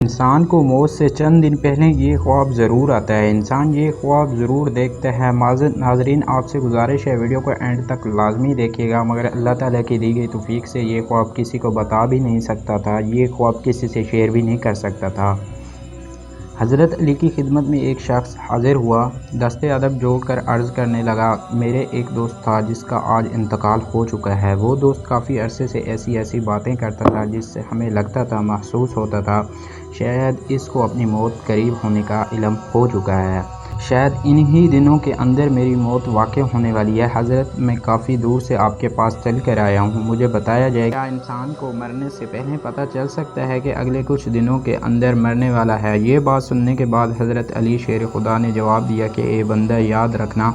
انسان کو موت سے چند دن پہلے یہ خواب ضرور آتا ہے، انسان یہ خواب ضرور دیکھتا ہے۔ ناظرین آپ سے گزارش ہے ویڈیو کو اینڈ تک لازمی دیکھیے گا، مگر اللہ تعالیٰ کی دی گئی توفیق سے یہ خواب کسی کو بتا بھی نہیں سکتا تھا، یہ خواب کسی سے شیئر بھی نہیں کر سکتا تھا۔ حضرت علی کی خدمت میں ایک شخص حاضر ہوا، دست ادب جوڑ کر عرض کرنے لگا، میرے ایک دوست تھا جس کا آج انتقال ہو چکا ہے۔ وہ دوست کافی عرصے سے ایسی باتیں کرتا تھا جس سے ہمیں لگتا تھا، محسوس ہوتا تھا شاید اس کو اپنی موت قریب ہونے کا علم ہو چکا ہے، شاید انہی دنوں کے اندر میری موت واقع ہونے والی ہے۔ حضرت میں کافی دور سے آپ کے پاس چل کر آیا ہوں، مجھے بتایا جائے کیا انسان کو مرنے سے پہلے پتہ چل سکتا ہے کہ اگلے کچھ دنوں کے اندر مرنے والا ہے؟ یہ بات سننے کے بعد حضرت علی شیر خدا نے جواب دیا کہ اے بندہ یاد رکھنا،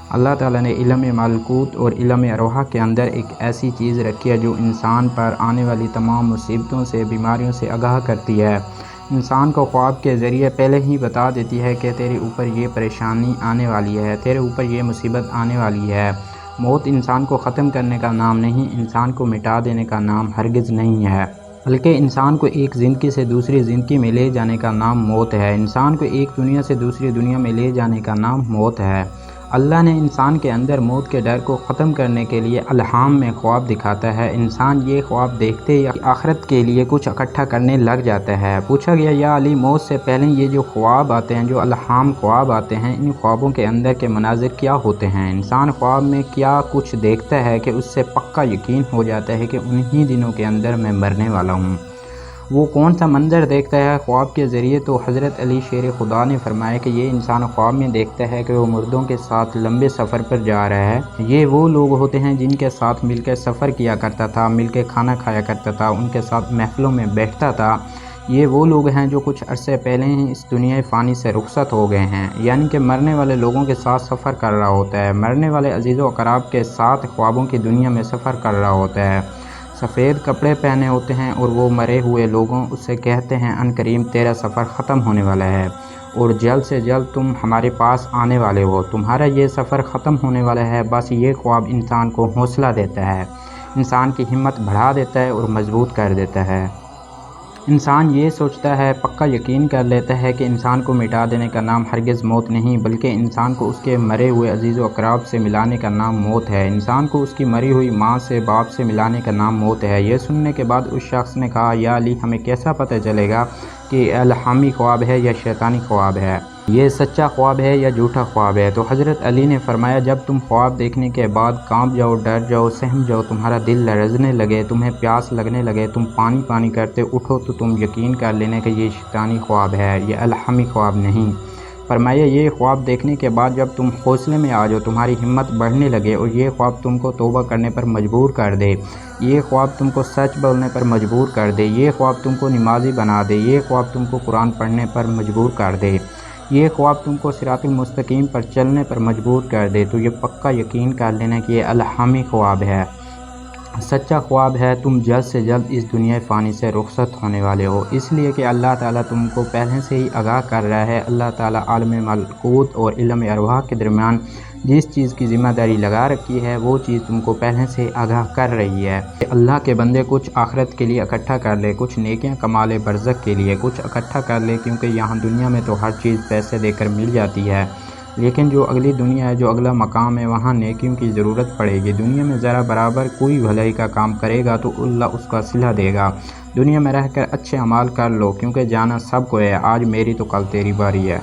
اللہ تعالیٰ نے علم ملکوت اور علم ارواح کے اندر ایک ایسی چیز رکھی ہے جو انسان پر آنے والی تمام مصیبتوں سے، بیماریوں سے آگاہ کرتی ہے۔ انسان کو خواب کے ذریعے پہلے ہی بتا دیتی ہے کہ تیرے اوپر یہ پریشانی آنے والی ہے، تیرے اوپر یہ مصیبت آنے والی ہے۔ موت انسان کو ختم کرنے کا نام نہیں، انسان کو مٹا دینے کا نام ہرگز نہیں ہے، بلکہ انسان کو ایک زندگی سے دوسری زندگی میں لے جانے کا نام موت ہے، انسان کو ایک دنیا سے دوسری دنیا میں لے جانے کا نام موت ہے۔ اللہ نے انسان کے اندر موت کے ڈر کو ختم کرنے کے لیے الہام میں خواب دکھاتا ہے، انسان یہ خواب دیکھتے یا آخرت کے لیے کچھ اکٹھا کرنے لگ جاتا ہے۔ پوچھا گیا، یا علی موت سے پہلے یہ جو خواب آتے ہیں، جو الہام خواب آتے ہیں، ان خوابوں کے اندر کے مناظر کیا ہوتے ہیں؟ انسان خواب میں کیا کچھ دیکھتا ہے کہ اس سے پکا یقین ہو جاتا ہے کہ انہی دنوں کے اندر میں مرنے والا ہوں؟ وہ کون سا منظر دیکھتا ہے خواب کے ذریعے؟ تو حضرت علی شیر خدا نے فرمایا کہ یہ انسان خواب میں دیکھتا ہے کہ وہ مردوں کے ساتھ لمبے سفر پر جا رہا ہے۔ یہ وہ لوگ ہوتے ہیں جن کے ساتھ مل کر سفر کیا کرتا تھا، مل کے کھانا کھایا کرتا تھا، ان کے ساتھ محفلوں میں بیٹھتا تھا۔ یہ وہ لوگ ہیں جو کچھ عرصے پہلے ہی اس دنیا فانی سے رخصت ہو گئے ہیں، یعنی کہ مرنے والے لوگوں کے ساتھ سفر کر رہا ہوتا ہے، مرنے والے عزیز و اقراب کے ساتھ خوابوں کی دنیا میں سفر کر رہا ہوتا ہے۔ سفید کپڑے پہنے ہوتے ہیں اور وہ مرے ہوئے لوگوں اس سے کہتے ہیں، ان قریب تیرا سفر ختم ہونے والا ہے اور جلد سے جلد تم ہمارے پاس آنے والے ہو، تمہارا یہ سفر ختم ہونے والا ہے۔ بس یہ خواب انسان کو حوصلہ دیتا ہے، انسان کی ہمت بڑھا دیتا ہے اور مضبوط کر دیتا ہے۔ انسان یہ سوچتا ہے، پکا یقین کر لیتا ہے کہ انسان کو مٹا دینے کا نام ہرگز موت نہیں، بلکہ انسان کو اس کے مرے ہوئے عزیز و اقراب سے ملانے کا نام موت ہے، انسان کو اس کی مری ہوئی ماں سے، باپ سے ملانے کا نام موت ہے۔ یہ سننے کے بعد اس شخص نے کہا، یا علی ہمیں کیسا پتہ چلے گا کہ الہامی خواب ہے یا شیطانی خواب ہے، یہ سچا خواب ہے یا جھوٹا خواب ہے؟ تو حضرت علی نے فرمایا، جب تم خواب دیکھنے کے بعد کانپ جاؤ، ڈر جاؤ، سہم جاؤ، تمہارا دل لرزنے لگے، تمہیں پیاس لگنے لگے، تم پانی کرتے اٹھو، تو تم یقین کر لینا کہ یہ شیطانی خواب ہے، یہ الہامی خواب نہیں۔ فرمایا، یہ خواب دیکھنے کے بعد جب تم حوصلے میں آ جاؤ، تمہاری ہمت بڑھنے لگے اور یہ خواب تم کو توبہ کرنے پر مجبور کر دے، یہ خواب تم کو سچ بولنے پر مجبور کر دے، یہ خواب تم کو نمازی بنا دے، یہ خواب تم کو قرآن پڑھنے پر مجبور کر دے، یہ خواب تم کو صراط المستقیم پر چلنے پر مجبور کر دے، تو یہ پکا یقین کر لینا کہ یہ الہامی خواب ہے، سچا خواب ہے، تم جلد سے جلد اس دنیا فانی سے رخصت ہونے والے ہو، اس لیے کہ اللہ تعالیٰ تم کو پہلے سے ہی آگاہ کر رہا ہے۔ اللہ تعالیٰ عالم ملکوت اور علم ارواح کے درمیان جس چیز کی ذمہ داری لگا رکھی ہے، وہ چیز تم کو پہلے سے آگاہ کر رہی ہے کہ اللہ کے بندے کچھ آخرت کے لیے اکٹھا کر لے، کچھ نیکیاں کما لے، برزخ کے لیے کچھ اکٹھا کر لے، کیونکہ یہاں دنیا میں تو ہر چیز پیسے دے کر مل جاتی ہے، لیکن جو اگلی دنیا ہے، جو اگلا مقام ہے، وہاں نیکیوں کی ضرورت پڑے گی۔ دنیا میں ذرا برابر کوئی بھلائی کا کام کرے گا تو اللہ اس کا صلہ دے گا۔ دنیا میں رہ کر اچھے اعمال کر لو، کیونکہ جانا سب کو ہے، آج میری تو کل تیری باری ہے۔